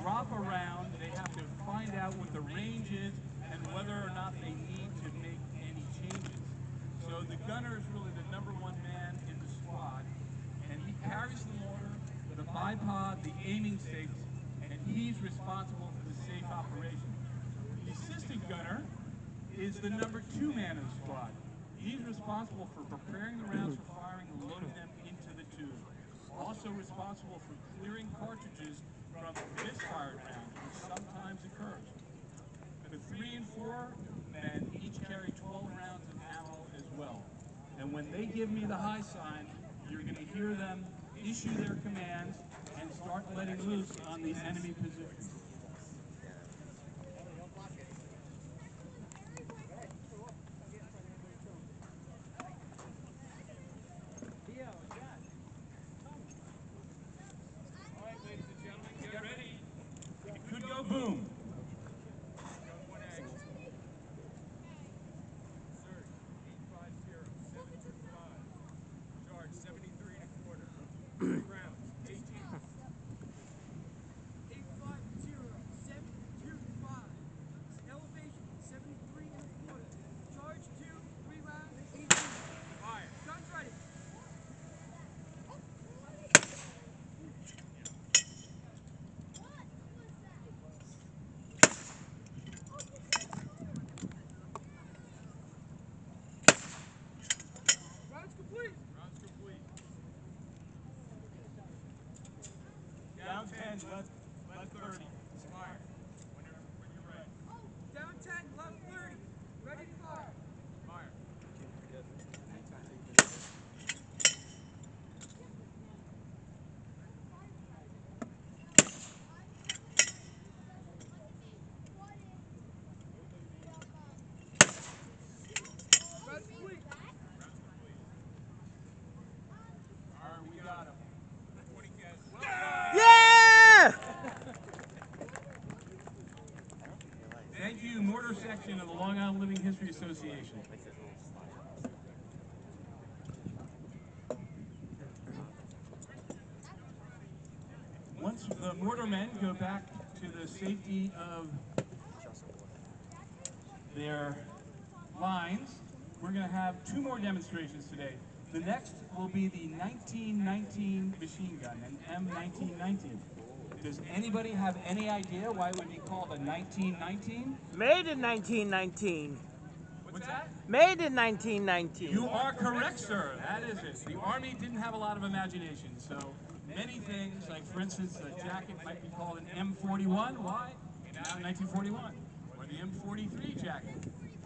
drop a round, they have to find out what the range is and whether or not they need to make any changes. So the gunner is really the #1 man in the squad, and he carries the mortar, the bipod, the aiming stakes, and he's responsible for the safe operation. The assistant gunner is the #2 man in the squad. He's responsible for preparing the rounds for firing and loading them into the tube. Also responsible for clearing cartridges from misfired rounds, which sometimes occurs. The 3 and 4 men each carry 12 rounds of ammo as well. And when they give me the high sign, you're going to hear them issue their commands and start letting loose on the enemy positions. Boom. Sir, 850, 725. Charge 73 1/4. Rounds, 18. 850, 725. Elevation, 73 1/4. Charge 2, 3 rounds, 18. Fire. Guns ready. Rounds complete. Down 10, left 30. Fire. When you're ready. Down 10, left 30. Ready to fire. Fire. Rounds complete. Rounds complete. All right, we got him. 20 cast. Yeah! Thank you, Mortar Section of the Long Island Living History Association. Once the mortar men go back to the safety of their lines, we're going to have 2 more demonstrations today. The next will be the 1919 machine gun, an M1919. Does anybody have any idea why it would be called a 1919? Made in 1919. What's that? Made in 1919. You are correct, sir. That is it. The Army didn't have a lot of imagination, so many things, like for instance, a jacket might be called an M41. Why? Came out in 1941. Or the M43 jacket.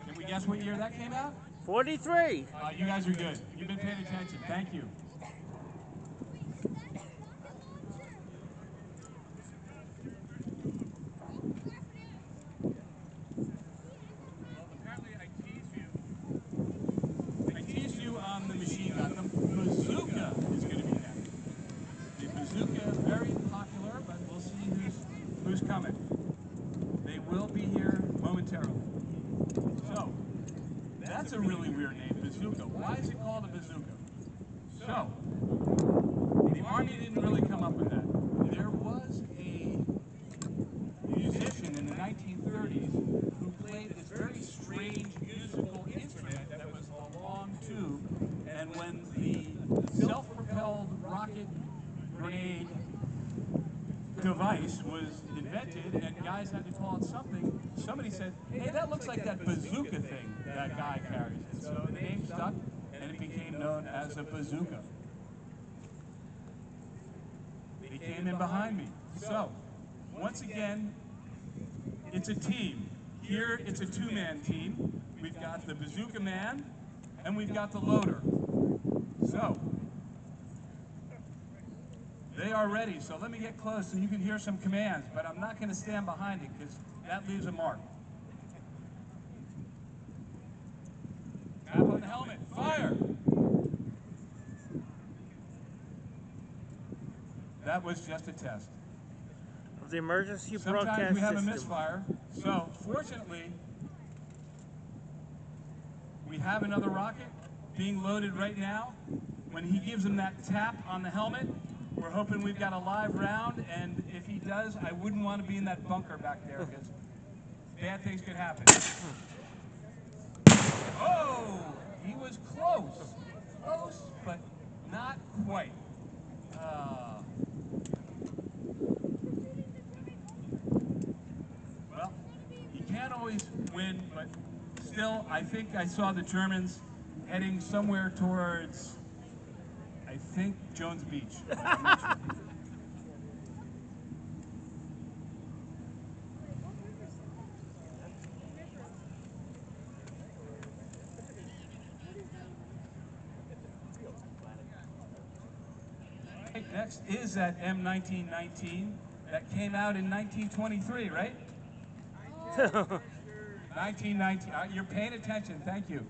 Can we guess what year that came out? 43. You guys are good. You've been paying attention. Thank you. Apparently I teased you on the machine gun. The bazooka is going to be next. The bazooka, very popular, but we'll see who's coming. They will be here momentarily. So, that's a really weird name, bazooka. Why is it called a bazooka? So, the Army didn't really come up with that. There was a musician in the 1930s who played this very strange musical instrument that was a long tube, and when the self-propelled rocket grenade device was invented and guys had to call it something, somebody said, hey, that looks like that bazooka thing that guy carries. And so the name stuck and it became known as a bazooka. They came in behind me. So, once again, it's a team. Here it's a 2-man team. We've got the bazooka man and we've got the loader. So, they are ready, so let me get close so you can hear some commands, but I'm not going to stand behind it because that leaves a mark. Tap on the helmet. Fire! That was just a test. Of the emergency broadcast Sometimes we have a system. misfire. So, fortunately, we have another rocket being loaded right now. When he gives him that tap on the helmet, We're hoping we've got a live round, and if he does, I wouldn't want to be in that bunker back there because bad things could happen. Oh, he was close. Close, but not quite. Well, you can't always win, but still, I think I saw the Germans heading somewhere towards, I think, Jones Beach. I'm not sure. Next is that M1919 that came out in 1923, right? 1919. You're paying attention. Thank you.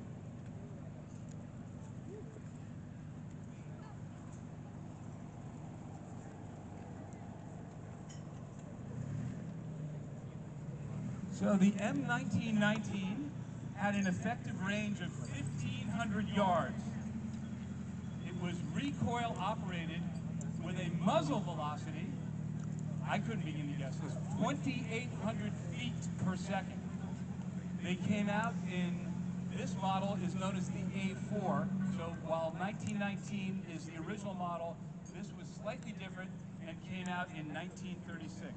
So the M1919 had an effective range of 1,500 yards. It was recoil operated with a muzzle velocity, I couldn't begin to guess this, 2,800 feet per second. They came out in, this model is known as the A4, so while 1919 is the original model, this was slightly different and came out in 1936.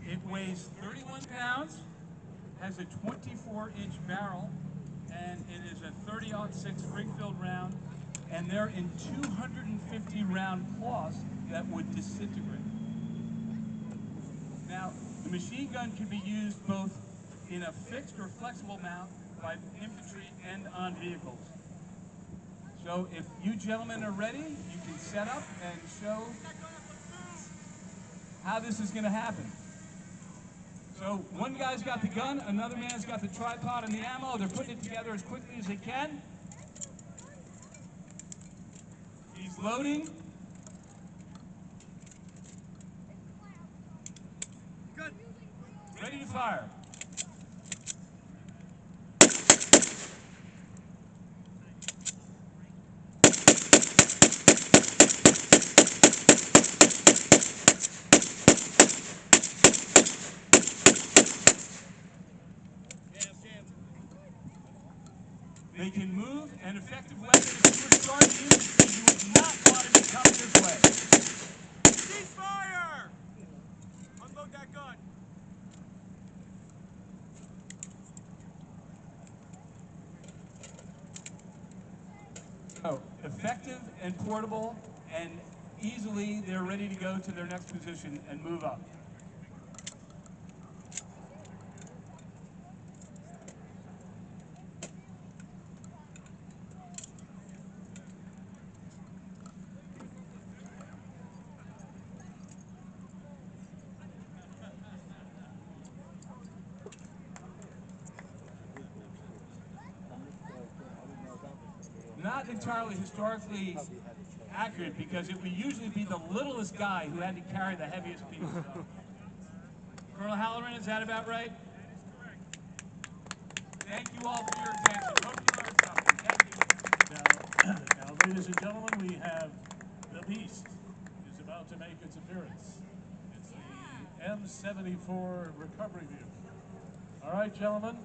It weighs 31 pounds, has a 24-inch barrel, and it is a 30-06 spring-filled round, and they're in 250-round cloths that would disintegrate. Now, the machine gun can be used both in a fixed or flexible mount by infantry and on vehicles. So if you gentlemen are ready, you can set up and show how this is going to happen. So one guy's got the gun, another man's got the tripod and the ammo. They're putting it together as quickly as they can. He's loading. Good. Ready to fire. They can move, an effective weapon. If you were starting infantry, you would not want to be coming this way. Cease fire! Unload that gun. So, effective and portable, and easily they're ready to go to their next position and move up. Not entirely historically accurate because it would usually be the littlest guy who had to carry the heaviest piece. So. Colonel Halloran, is that about right? Thank you all for your attention. Hope you learned something. Thank you. Now, ladies and gentlemen, we have the Beast is about to make its appearance. It's the M74 recovery vehicle. All right, gentlemen.